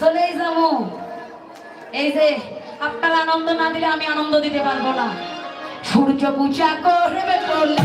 চলেই যাবো। এই যে আপনারা আনন্দ না দিলে আমি আনন্দ দিতে পারবো না। সূর্য পূজা করবে বলে